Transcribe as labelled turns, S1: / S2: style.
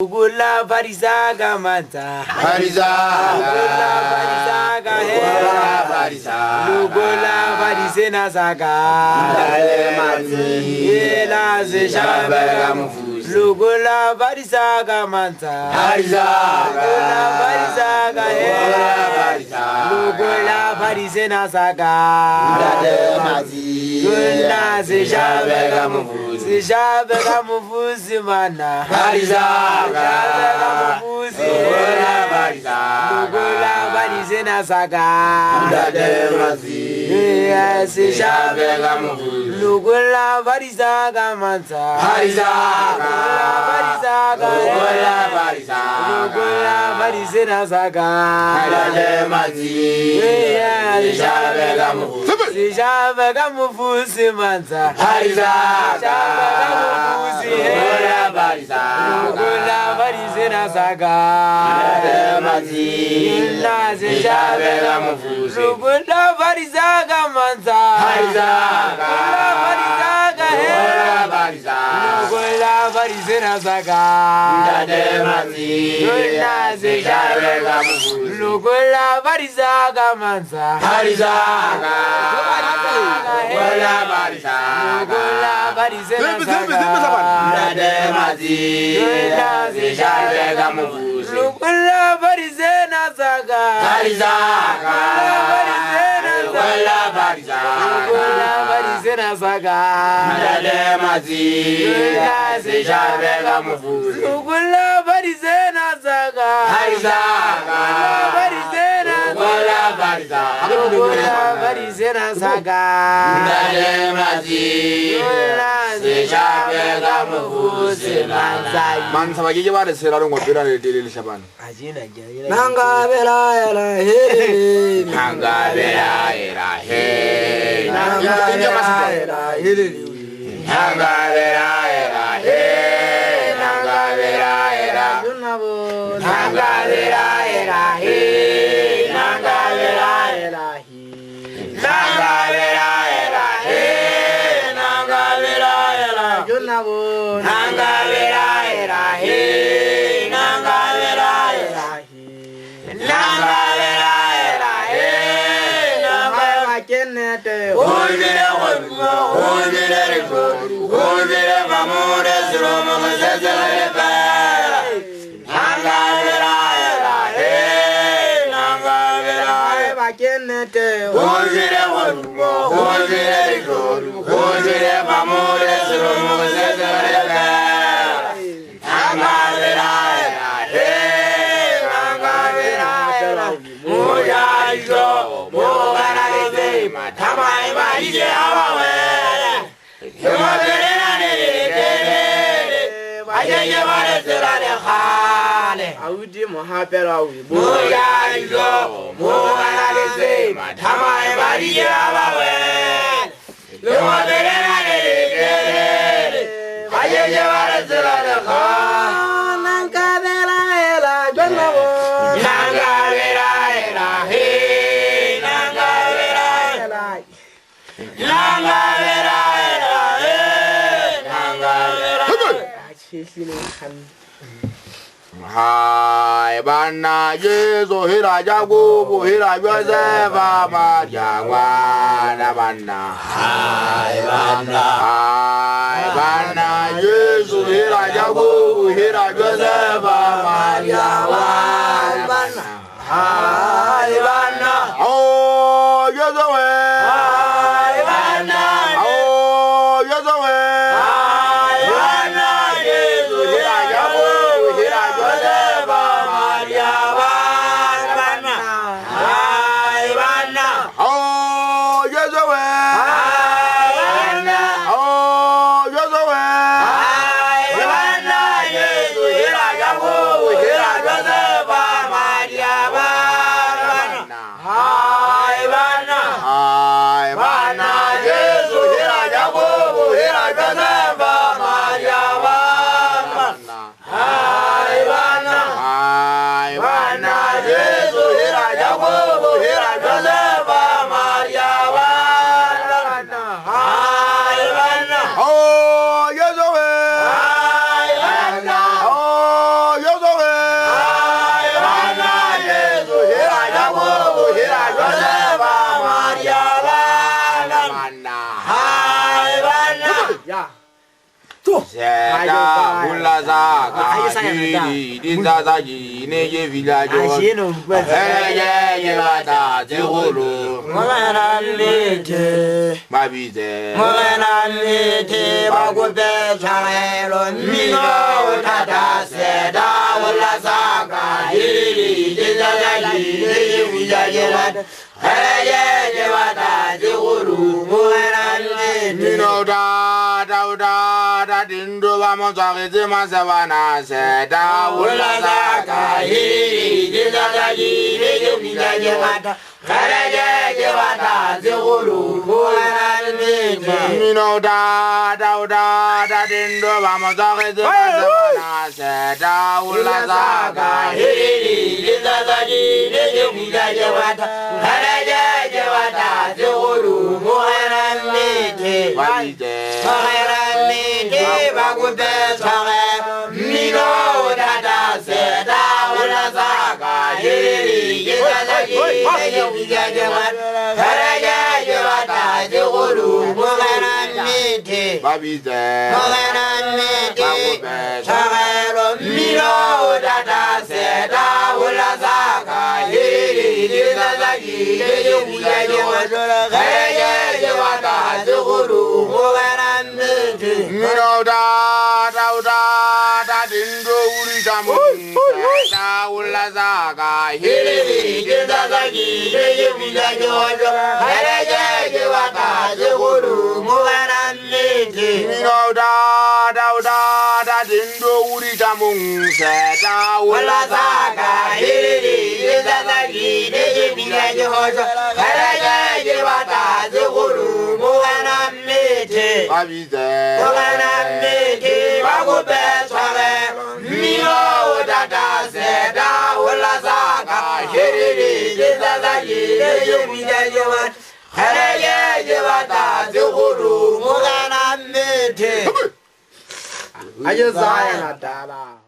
S1: Gula Barizaga Manta
S2: Barizaga
S1: Lugula Barizena Zaga Ela Zeshabega Lugula Barizaga Manta Barizaga Lugula Barizena Zaga Gula Zeshabega Mufuzi Mana Barizaga Lugula Barizena Zaga Lugula Barizaga Manta Lugula Barizena Zaga Sijabega Mufuzi Manta Lugula Barizena Zaga Lugula Barizaga Manta Lugula Barizena Zaga Lugula Barizaga Manta Lugula Barizena Lugula Barizena Zaga Lugula Barizena Zaga Lugula Barizena Zaga Barizena Zaga
S2: Man sama gigi ba da sirarun gwabira da dalilin shaban
S1: Nanga bela ela he
S2: Nanga bela ela he
S1: Nanga bela ela he
S2: Nanga bela ela he Nanga bela ela Nanga bela ela he Nanga bela ela he Nanga bela ela he Nanga bela ela Nanga bela ela he Nanga bela ela he Nanga bela ela he Nanga
S1: Kenete
S2: Olvide mamure zromo zezele pa Nanga bela ela he Nanga bela ela
S1: Kenete
S2: Olvide mamure zromo zezele pa Nanga bela ela he Nanga bela ela Mujajo Mogana de Matamai Maije Awawe
S1: Audi Mohapera
S2: Mujajo Mogana de Matamai Maije Awawe Hai bana Yesu hira jago hira Josefa Maria wana bana Hai bana Yesu hira jago hira Josefa Maria wana bana Hai bana oh Yesu Hai bana oh Yesu Hai bana Yesu hira jago hira Josefa Maria wana bana Hai bana oh Yesu Hai bana oh Yesu Hai Seda ulaza kiri dindaza ne ye villageois ye bata zeholo
S1: Mwana lete
S2: babize
S1: Mwana lete Bagupe changelo Mino tata seda ulaza kiri dindaza ne ye villageois ye bata zeholo Mwana lete
S2: Mino da dindo vamos a que más sabana seda ulaza
S1: kiri dindaza ne villageois Karaje wata zehulu mwana lete
S2: Mino da dindo vamos a que más sabana seda ulaza
S1: kiri dindaza ne villageois Karaje wata zehulu mwana lete
S2: babize
S1: Mwana lete bagupe sare Mino dada seda ulaza kiri dindaza ne villageois Karaje wata zehulu mwana lete
S2: babize
S1: Sagero miro dada seda ulaza kiri dindaza ne villageois Karaje wata zehulu mwana lete
S2: Mino da dindo uri jamu seda ulaza
S1: kiri dindaza ne villageois Karaje wata zehulu mwana lete
S2: Mino da dindo uri jamu seda ulaza
S1: kiri dindaza ne villageois Karaje wata zehulu mwana lete
S2: babize
S1: mwana lete bagupe sare miro dada seda ulaza kiri dindaza ne villageois Karaje wata zehulu mwana lete Ayezaya na dala